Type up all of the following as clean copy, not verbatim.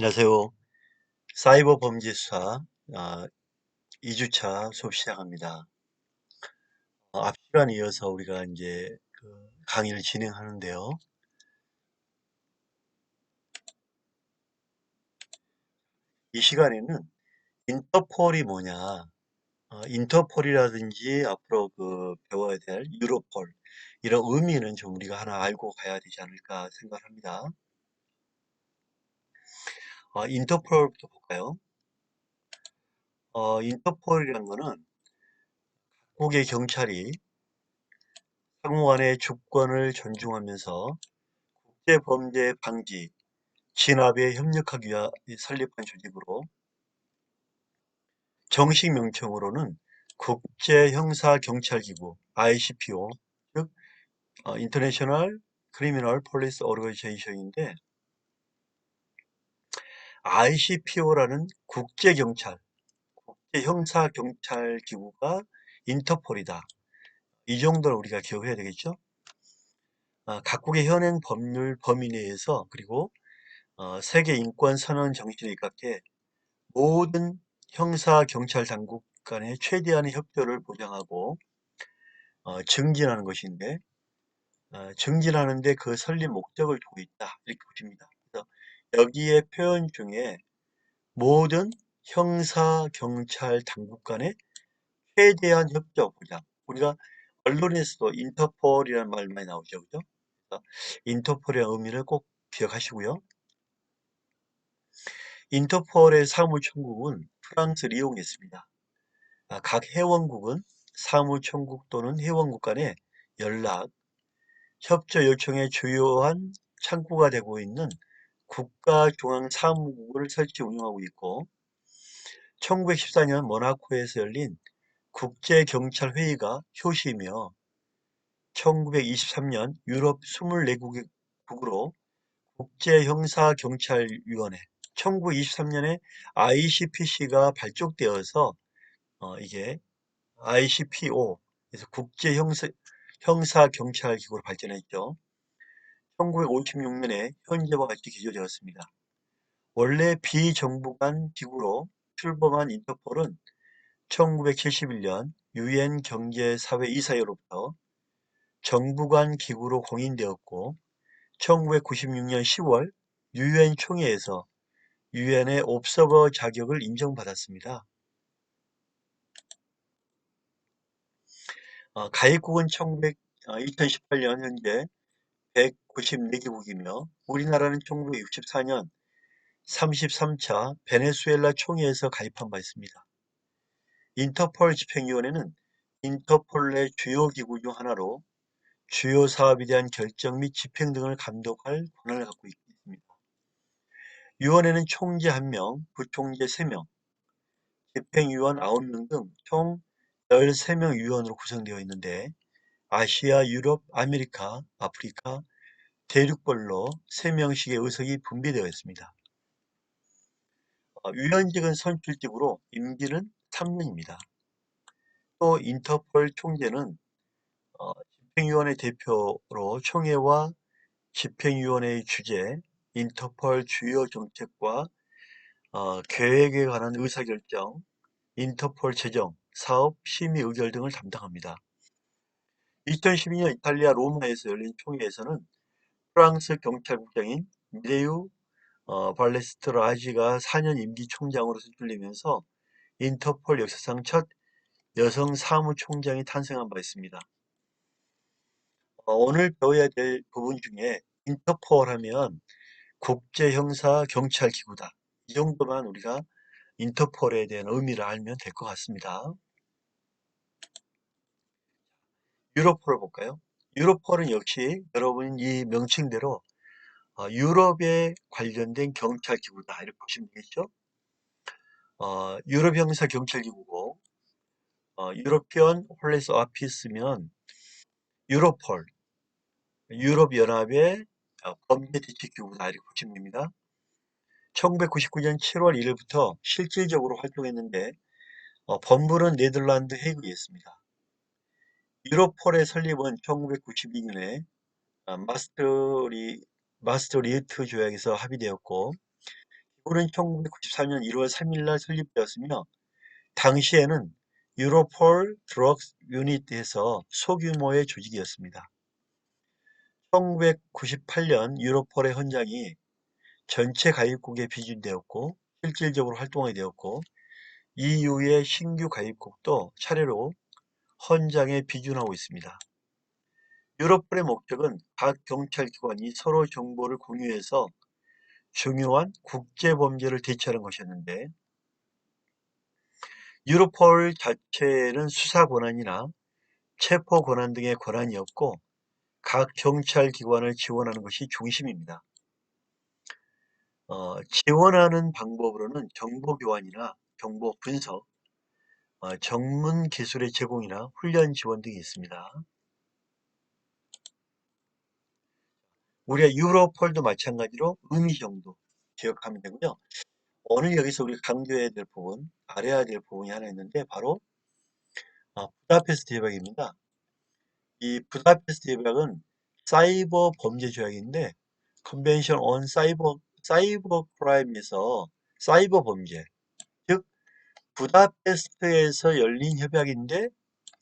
안녕하세요. 사이버 범죄 수사 2주차 수업 시작합니다. 앞 시간에 이어서 우리가 이제 강의를 진행하는데요. 이 시간에는 인터폴이 뭐냐, 인터폴이라든지 앞으로 배워야 될 유로폴 이런 의미는 좀 우리가 하나 알고 가야 되지 않을까 생각합니다. 인터폴부터 볼까요? 인터폴이라는 거는 국의 경찰이 상호 간의 주권을 존중하면서 국제범죄 방지 진압에 협력하기 위하 설립한 조직으로 정식 명칭으로는 국제형사경찰기구 ICPO, 즉 International Criminal Police Organization인데, ICPO라는 국제경찰, 국제형사경찰기구가 인터폴이다. 이 정도를 우리가 기억해야 되겠죠? 각국의 현행 법률 범위 내에서, 그리고 세계 인권 선언 정신에 입각해 모든 형사 경찰 당국 간의 최대한의 협조를 보장하고 증진하는 것인데, 증진하는데 그 설립 목적을 두고 있다, 이렇게 보십니다. 그래서 여기에 표현 중에 모든 형사 경찰 당국 간의 최대한 협조 보장, 우리가 언론에서도 인터폴이라는 말 많이 나오죠, 그죠? 그래서 인터폴의 의미를 꼭 기억하시고요. 인터폴의 사무 총국은 프랑스 리옹에 있습니다. 각 회원국은 사무총국 또는 회원국 간의 연락, 협조 요청의 주요한 창구가 되고 있는 국가중앙사무국을 설치 운영하고 있고, 1914년 모나코에서 열린 국제경찰회의가 효시이며, 1923년 유럽 24국으로 국제형사경찰위원회, 1923년에 ICPC가 발족되어서 이게 ICPO, 그래서 국제형사경찰기구로 발전했죠. 1956년에 현재와 같이 기조되었습니다. 원래 비정부 간 기구로 출범한 인터폴은 1971년 유엔 경제사회 이사회로부터 정부 간 기구로 공인되었고, 1996년 10월 유엔 총회에서 유엔의 옵서버 자격을 인정받았습니다. 가입국은 2018년 현재 194개국이며, 우리나라는 1964년 33차 베네수엘라 총회에서 가입한 바 있습니다. 인터폴 집행위원회는 인터폴 내 주요 기구 중 하나로 주요 사업에 대한 결정 및 집행 등을 감독할 권한을 갖고 있습니다. 위원회는 총재 1명, 부총재 3명, 집행위원 9명 등 총 13명 위원으로 구성되어 있는데, 아시아, 유럽, 아메리카, 아프리카, 대륙별로 3명씩의 의석이 분배되어 있습니다. 위원직은 선출직으로 임기는 3년입니다. 또 인터폴 총재는 집행위원회 대표로 총회와 집행위원회의 주재, 인터폴 주요 정책과 계획에 관한 의사결정, 인터폴 재정, 사업 심의 의결 등을 담당합니다. 2012년 이탈리아 로마에서 열린 총회에서는 프랑스 경찰국장인 미레유 발레스트라지가 4년 임기 총장으로 선출되면서 인터폴 역사상 첫 여성 사무총장이 탄생한 바 있습니다. 오늘 배워야 될 부분 중에 인터폴 하면 국제형사경찰기구다, 이 정도만 우리가 인터폴에 대한 의미를 알면 될 것 같습니다. 유로폴을 볼까요? 유로폴은 역시 여러분 이 명칭대로 유럽에 관련된 경찰기구다, 이렇게 보시면 되겠죠? 유럽 형사 경찰기구고, 유로피언 폴리스 오피스면 유로폴, 유럽연합의 범죄대책기구다, 이렇게 보시면 됩니다. 1999년 7월 1일부터 실질적으로 활동했는데, 본부는 네덜란드 헤이그에 있습니다. 유로폴의 설립은 1992년에 마스트리히트 조약에서 합의되었고, 기구는 1994년 1월 3일 날 설립되었으며 당시에는 유로폴 드럭스 유닛에서 소규모의 조직이었습니다. 1998년 유로폴의 헌장이 전체 가입국에 비준되었고 실질적으로 활동하게 되었고 EU의 신규 가입국도 차례로 헌장에 비준하고 있습니다. 유로폴의 목적은 각 경찰기관이 서로 정보를 공유해서 중요한 국제범죄를 대처하는 것이었는데 유로폴 자체는 수사 권한이나 체포 권한 등의 권한이 없고 각 경찰기관을 지원하는 것이 중심입니다. 지원하는 방법으로는 정보 교환이나 정보 분석, 전문 기술의 제공이나 훈련 지원 등이 있습니다. 우리가 유로폴도 마찬가지로 의미 정도 기억하면 되고요. 오늘 여기서 우리가 강조해야 될 부분, 알아야 될 부분이 하나 있는데 바로 부다페스트 협약입니다. 이 부다페스트 협약은 사이버 범죄 조약인데 컨벤션 온 사이버 크라임에서 사이버 범죄, 즉 부다페스트에서 열린 협약인데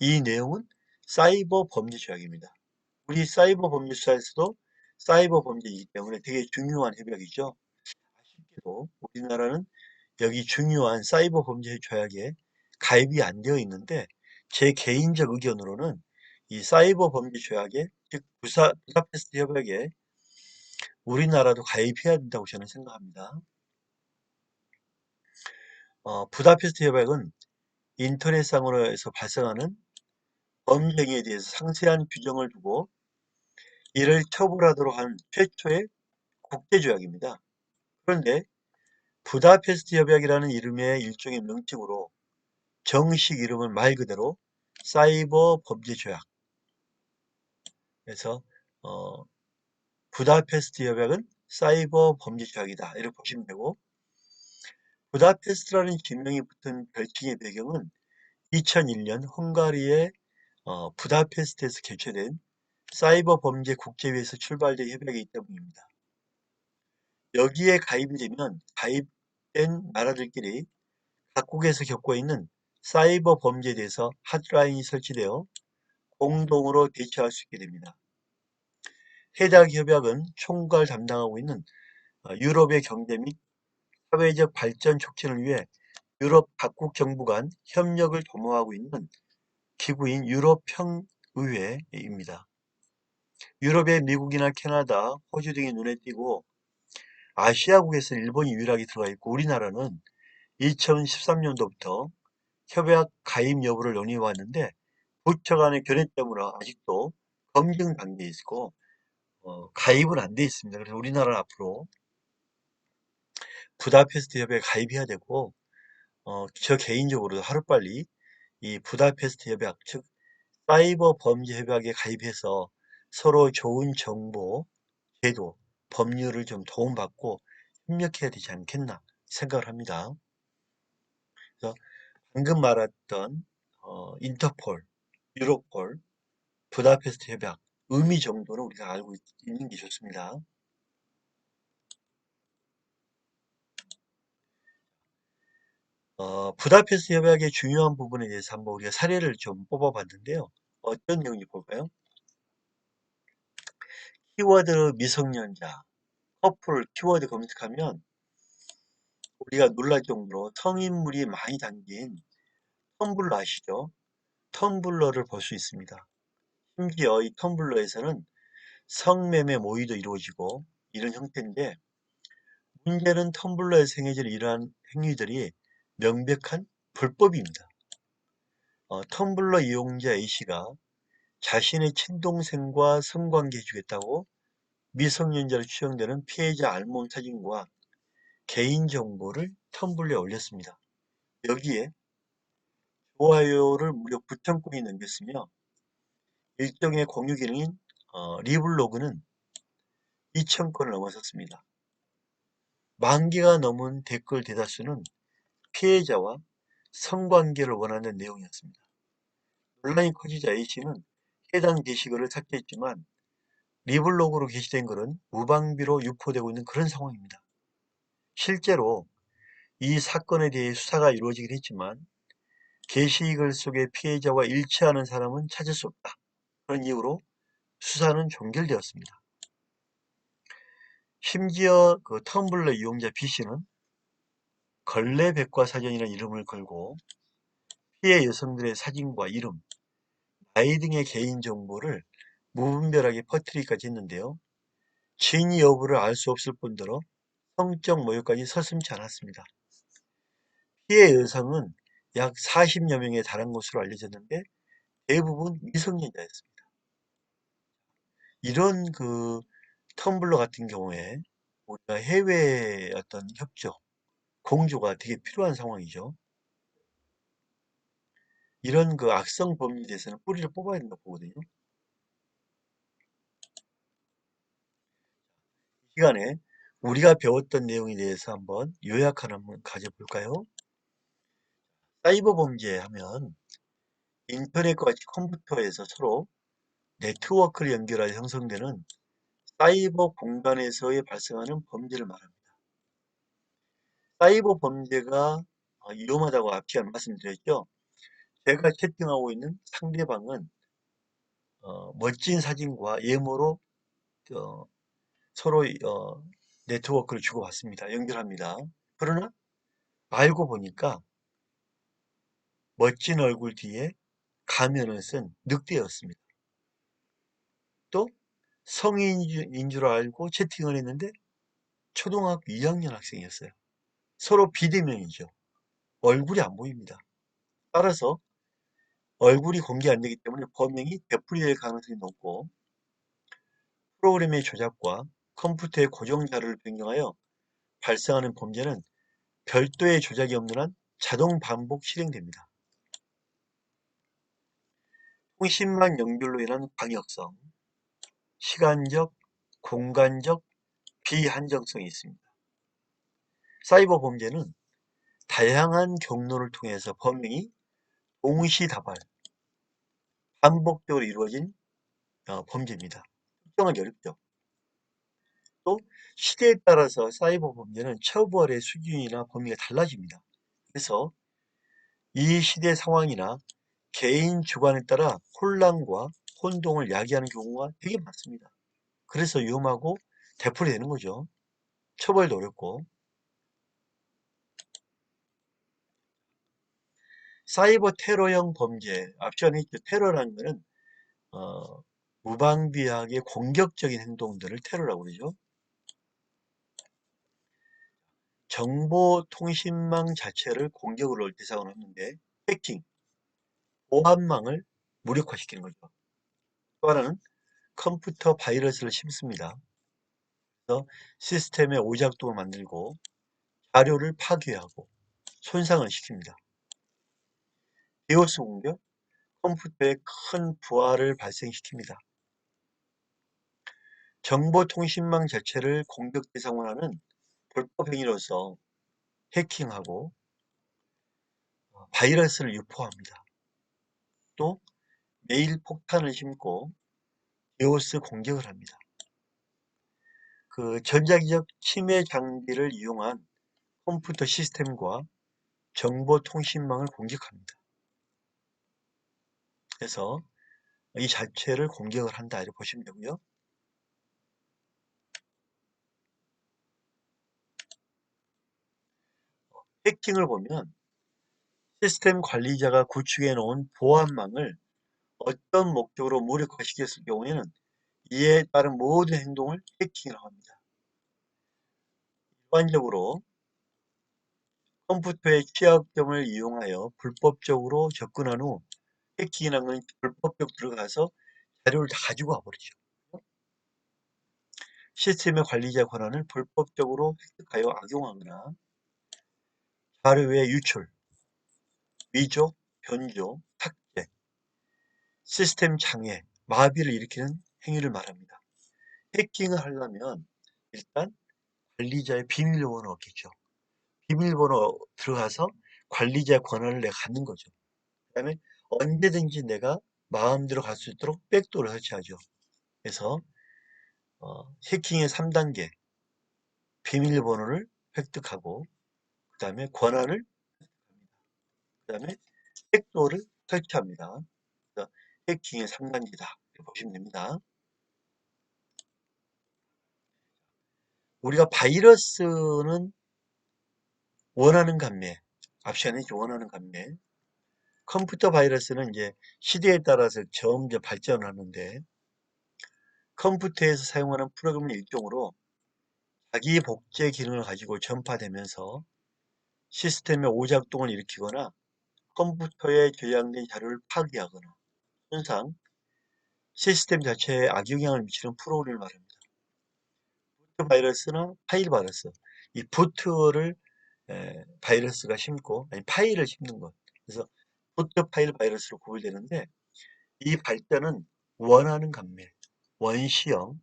이 내용은 사이버 범죄 조약입니다. 우리 사이버 범죄 수사에서도 사이버 범죄이기 때문에 되게 중요한 협약이죠. 아쉽게도 우리나라는 여기 중요한 사이버 범죄 조약에 가입이 안 되어 있는데 제 개인적 의견으로는 이 사이버 범죄 조약에 즉 부다페스트 협약에 우리나라도 가입해야 된다고 저는 생각합니다. 부다페스트 협약은 인터넷상으로 해서 발생하는 범죄 행위에 대해서 상세한 규정을 두고 이를 처벌하도록 한 최초의 국제조약입니다. 그런데 부다페스트 협약이라는 이름의 일종의 명칭으로 정식 이름은 말 그대로 사이버 범죄 조약. 그래서 어, 부다페스트 협약은 사이버 범죄 조약이다. 이렇게 보시면 되고 부다페스트라는 지명이 붙은 별칭의 배경은 2001년 헝가리의 부다페스트에서 개최된 사이버 범죄 국제회의에서 출발된 협약이기 때문입니다. 여기에 가입이 되면 가입된 나라들끼리 각국에서 겪고 있는 사이버 범죄에 대해서 핫라인이 설치되어 공동으로 대처할 수 있게 됩니다. 해당 협약은 총괄 담당하고 있는 유럽의 경제 및 사회적 발전 촉진을 위해 유럽 각국 정부 간 협력을 도모하고 있는 기구인 유럽평의회입니다. 유럽의 미국이나 캐나다, 호주 등이 눈에 띄고 아시아국에서 일본이 유일하게 들어가 있고 우리나라는 2013년도부터 협약 가입 여부를 논의해 왔는데 부처 간의 견해 때문에 아직도 검증 단계에 있고 가입은 안 돼 있습니다. 그래서 우리나라는 앞으로 부다페스트 협약에 가입해야 되고 저 개인적으로 하루빨리 이 부다페스트 협약, 즉 사이버 범죄 협약에 가입해서 서로 좋은 정보, 제도, 법률을 좀 도움받고 협력해야 되지 않겠나 생각을 합니다. 그래서 방금 말했던 인터폴, 유로폴, 부다페스트 협약 의미 정도는 우리가 알고 있는 게 좋습니다. 부다페스트 협약의 중요한 부분에 대해서 한번 우리가 사례를 좀 뽑아봤는데요. 어떤 내용인지 볼까요? 키워드 미성년자, 커플 키워드 검색하면 우리가 놀랄 정도로 성인물이 많이 담긴 텀블러 아시죠? 텀블러를 볼 수 있습니다. 심지어 이 텀블러에서는 성매매 모의도 이루어지고 이런 형태인데 문제는 텀블러에서 행해질 이러한 행위들이 명백한 불법입니다. 텀블러 이용자 A씨가 자신의 친동생과 성관계 해주겠다고 미성년자로 추정되는 피해자 알몸 사진과 개인정보를 텀블러에 올렸습니다. 여기에 좋아요를 무려 9천 건이 넘겼으며 일종의 공유 기능인 리블로그는 2천 건을 넘어섰습니다. 만 개가 넘은 댓글 대다수는 피해자와 성관계를 원하는 내용이었습니다. 논란이 커지자 A씨는 해당 게시글을 삭제했지만 리블로그로 게시된 글은 무방비로 유포되고 있는 그런 상황입니다. 실제로 이 사건에 대해 수사가 이루어지긴 했지만 게시글 속의 피해자와 일치하는 사람은 찾을 수 없다. 그런 이유로 수사는 종결되었습니다. 심지어 그 텀블러 이용자 B씨는 걸레백과사전이라는 이름을 걸고 피해 여성들의 사진과 이름, 나이 등의 개인정보를 무분별하게 퍼뜨리기까지 했는데요. 진위 여부를 알 수 없을 뿐더러 성적 모욕까지 서슴지 않았습니다. 피해 여성은 약 40여 명에 달한 것으로 알려졌는데 대부분 미성년자였습니다. 이런 그 텀블러 같은 경우에 우리가 해외 어떤 협조, 공조가 되게 필요한 상황이죠. 이런 그 악성 범죄에 대해서는 뿌리를 뽑아야 된다고 보거든요. 이 시간에 우리가 배웠던 내용에 대해서 한번 요약을 한번 가져볼까요? 사이버 범죄 하면 인터넷과 같이 컴퓨터에서 서로 네트워크를 연결하여 형성되는 사이버 공간에서의 발생하는 범죄를 말합니다. 사이버 범죄가 위험하다고 앞서 말씀드렸죠. 제가 채팅하고 있는 상대방은 멋진 사진과 예모로 어, 서로 네트워크를 주고받습니다. 연결합니다. 그러나 알고 보니까 멋진 얼굴 뒤에 가면을 쓴 늑대였습니다. 또 성인인 줄 알고 채팅을 했는데 초등학교 2학년 학생이었어요. 서로 비대면이죠. 얼굴이 안 보입니다. 따라서 얼굴이 공개 안 되기 때문에 범행이 되풀이될 가능성이 높고 프로그램의 조작과 컴퓨터의 고정 자료를 변경하여 발생하는 범죄는 별도의 조작이 없는 한 자동 반복 실행됩니다. 통신망 연결로 인한 광역성, 시간적, 공간적 비한정성이 있습니다. 사이버 범죄는 다양한 경로를 통해서 범행이 동시다발, 반복적으로 이루어진 범죄입니다. 특정하기 어렵죠. 또 시대에 따라서 사이버 범죄는 처벌의 수준이나 범위가 달라집니다. 그래서 이 시대 상황이나 개인 주관에 따라 혼란과 혼동을 야기하는 경우가 되게 많습니다. 그래서 위험하고 되풀이되는 거죠. 처벌도 어렵고. 사이버 테러형 범죄, 앞전에 했죠. 테러라는 것은 무방비하게 공격적인 행동들을 테러라고 그러죠. 정보통신망 자체를 공격으로 올 대상으로 했는데 해킹, 보안망을 무력화시키는 거죠. 또 하나는 컴퓨터 바이러스를 심습니다. 그래서 시스템의 오작동을 만들고 자료를 파괴하고 손상을 시킵니다. 디오스 공격, 컴퓨터에 큰 부하를 발생시킵니다. 정보통신망 자체를 공격 대상으로 하는 불법 행위로서 해킹하고 바이러스를 유포합니다. 또 메일 폭탄을 심고 디오스 공격을 합니다. 그 전자기적 침해 장비를 이용한 컴퓨터 시스템과 정보통신망을 공격합니다. 그래서 이 자체를 공격을 한다 이렇게 보시면 되고요. 해킹을 보면 시스템 관리자가 구축해 놓은 보안망을 어떤 목적으로 무력화시켰을 경우에는 이에 따른 모든 행동을 해킹이라고 합니다. 일반적으로 컴퓨터의 취약점을 이용하여 불법적으로 접근한 후 해킹이라는 건 불법적으로 들어가서 자료를 다 가지고 와버리죠. 시스템의 관리자 권한을 불법적으로 획득하여 악용하거나 자료의 유출, 위조, 변조, 삭제, 시스템 장애, 마비를 일으키는 행위를 말합니다. 해킹을 하려면 일단 관리자의 비밀번호 얻겠죠. 비밀번호 들어가서 관리자의 권한을 내가 갖는 거죠. 그 다음에 언제든지 내가 마음대로 갈 수 있도록 백도어를 설치하죠. 그래서 해킹의 3단계 비밀번호를 획득하고 그 다음에 권한을, 그 다음에 핵도를 설치합니다. 그래서 해킹의 3단계다. 이렇게 보시면 됩니다. 우리가 바이러스는 원하는 감매, 앞 시간에 원하는 감매, 컴퓨터 바이러스는 이제 시대에 따라서 점점 발전하는데 컴퓨터에서 사용하는 프로그램을 일종으로 자기 복제 기능을 가지고 전파되면서 시스템의 오작동을 일으키거나 컴퓨터에 저장된 자료를 파기하거나 손상, 시스템 자체에 악영향을 미치는 프로그램을 말합니다. 부트 바이러스나 파일 바이러스, 이 부트를 바이러스가 심고 아니 파일을 심는 것. 그래서 부트 파일 바이러스로 구별되는데 이 발전은 원하는 감매, 원시형,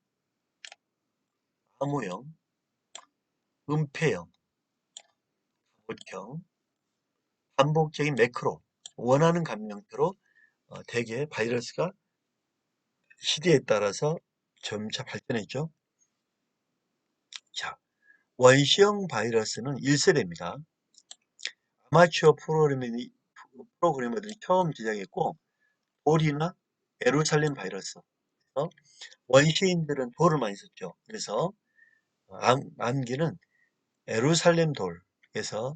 암호형, 은폐형, 보형, 반복적인 매크로, 원하는 감매 형태로 대개 바이러스가 시대에 따라서 점차 발전했죠. 자, 원시형 바이러스는 1세대입니다. 아마추어 프로그래머들이 처음 제작했고 돌이나 예루살렘 바이러스. 원시인들은 돌을 많이 썼죠. 그래서 암기는 예루살렘 돌에서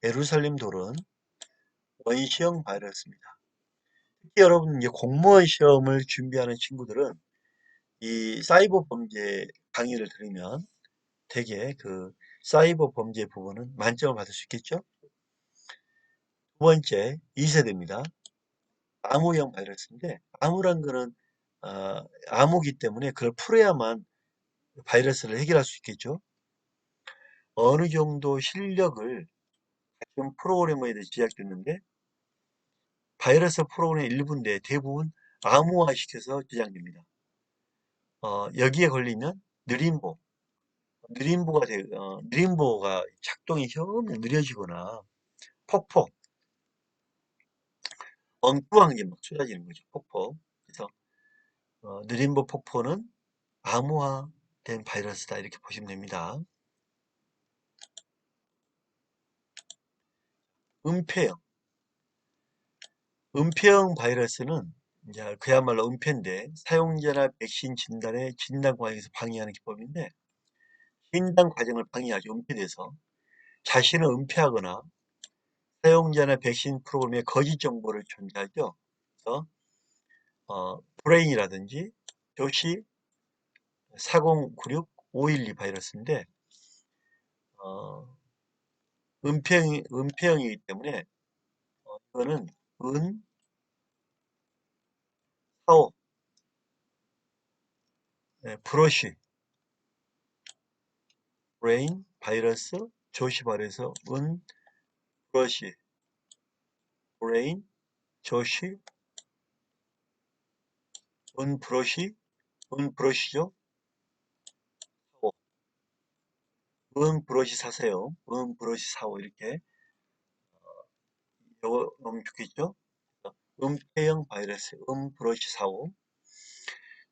예루살렘 돌은 원시형 바이러스입니다. 특히 여러분 이제 공무원 시험을 준비하는 친구들은 이 사이버 범죄 강의를 들으면 되게 그 사이버 범죄 부분은 만점을 받을 수 있겠죠. 두 번째 2세대입니다. 암호형 바이러스인데 암호란 거는 암호기 때문에 그걸 풀어야만 바이러스를 해결할 수 있겠죠. 어느 정도 실력을 가진 프로그래머에 대해 제작됐는데 바이러스 프로그램의 일부인데 대부분 암호화 시켜서 제작됩니다. 여기에 걸리면 느림보, 느림보가 작동이 처음에 느려지거나 폭포, 엉뚱한 게 막 쏟아지는 거죠. 폭포. 그래서 느림보 폭포는 암호화된 바이러스다 이렇게 보시면 됩니다. 은폐형. 은폐형 바이러스는 이제 그야말로 은폐인데 사용자나 백신 진단의 진단 과정에서 방해하는 기법인데 진단 과정을 방해하죠. 은폐돼서 자신을 은폐하거나 사용자나 백신 프로그램에 거짓 정보를 전달하죠. 그래서 브레인이라든지 조시 4096512 바이러스인데 어, 은폐형이기 때문에 이거는 은, 사오, 브러쉬, 브레인, 바이러스, 조시 바이러스, 은, 브러쉬, 브레인, 조시, 은, 브러쉬, 은, 브러쉬죠. 사오, 은, 브러쉬 사세요. 은, 브러쉬 사오 이렇게 요거 너무 좋겠죠. 은폐형 바이러스, 은, 브러쉬 사오.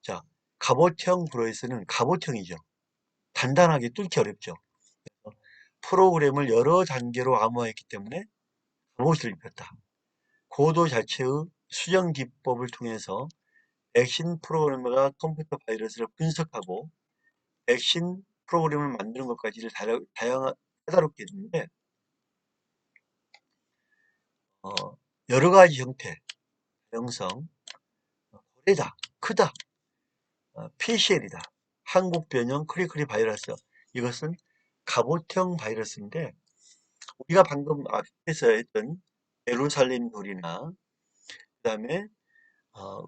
자, 갑옷형 브러쉬는 갑옷형이죠. 단단하게 뚫기 어렵죠. 프로그램을 여러 단계로 암호화했기 때문에 갑옷을 입혔다. 코드 자체의 수정 기법을 통해서 백신 프로그래머가 컴퓨터 바이러스를 분석하고 백신 프로그램을 만드는 것까지를 다양한 까다롭게 했는데 여러 가지 형태, 영성, 고래다, 크다, PCL이다, 한국 변형 크리크리 바이러스 이것은 갑옷형 바이러스인데 우리가 방금 앞에서 했던 예루살렘 돌이나 그 다음에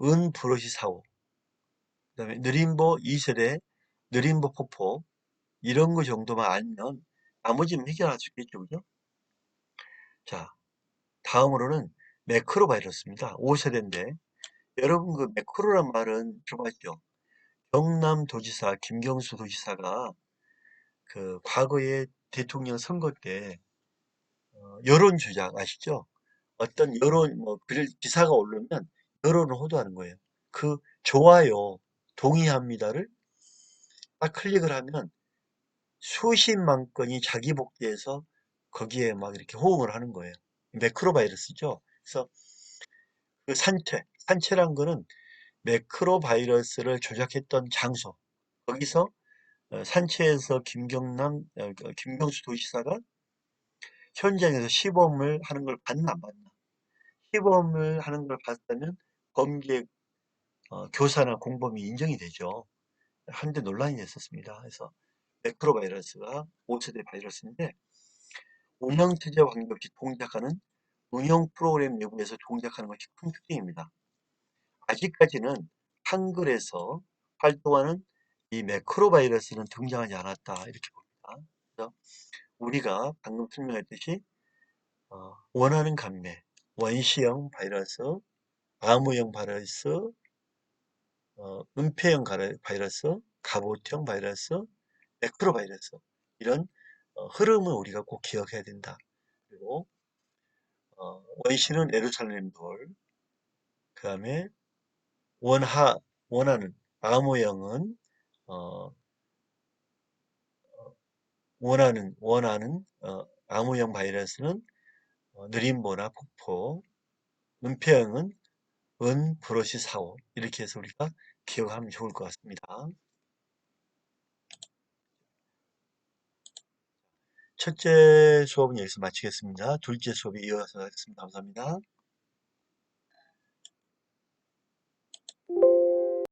은 브러시 사오, 그 다음에 느림보 2세대 느림보 폭포 이런 거 정도만 알면 나머지는 해결할 수 있겠죠. 그죠? 자, 다음으로는 매크로 바이러스입니다. 5세대인데 여러분 그 매크로란 말은 들어봤죠? 경남도지사 김경수 도지사가 그 과거에 대통령 선거 때 여론 조작 아시죠? 어떤 여론 뭐 기사가 오르면 여론을 호도하는 거예요. 그 좋아요, 동의합니다를 딱 클릭을 하면 수십만 건이 자기 복제해서 거기에 막 이렇게 호응을 하는 거예요. 매크로 바이러스죠. 그래서 그 산체란 거는 매크로 바이러스를 조작했던 장소. 거기서 산체에서 김경수 도지사가 현장에서 시범을 하는 걸 봤나 안 봤나. 시범을 하는 걸 봤다면 범죄 교사나 공범이 인정이 되죠. 한때 논란이 됐었습니다. 그래서 매크로 바이러스가 5세대 바이러스인데 운영체제 관계없이 동작하는 운영 프로그램 내부에서 동작하는 것이 큰 특징입니다. 아직까지는 한글에서 활동하는 이 매크로 바이러스는 등장하지 않았다 이렇게 봅니다. 그래서 우리가 방금 설명했듯이 원하는 감매, 원시형 바이러스, 암호형 바이러스, 은폐형 바이러스, 갑옷형 바이러스, 매크로 바이러스 이런 흐름을 우리가 꼭 기억해야 된다. 그리고 원시는 예루살렘 돌, 그 다음에 원하는 암호형은 어, 암호형 바이러스는 느림보나 폭포, 은폐형은 브러시 사오 이렇게 해서 우리가 기억하면 좋을 것 같습니다. 첫째 수업은 여기서 마치겠습니다. 둘째 수업에 이어서 하겠습니다. 감사합니다.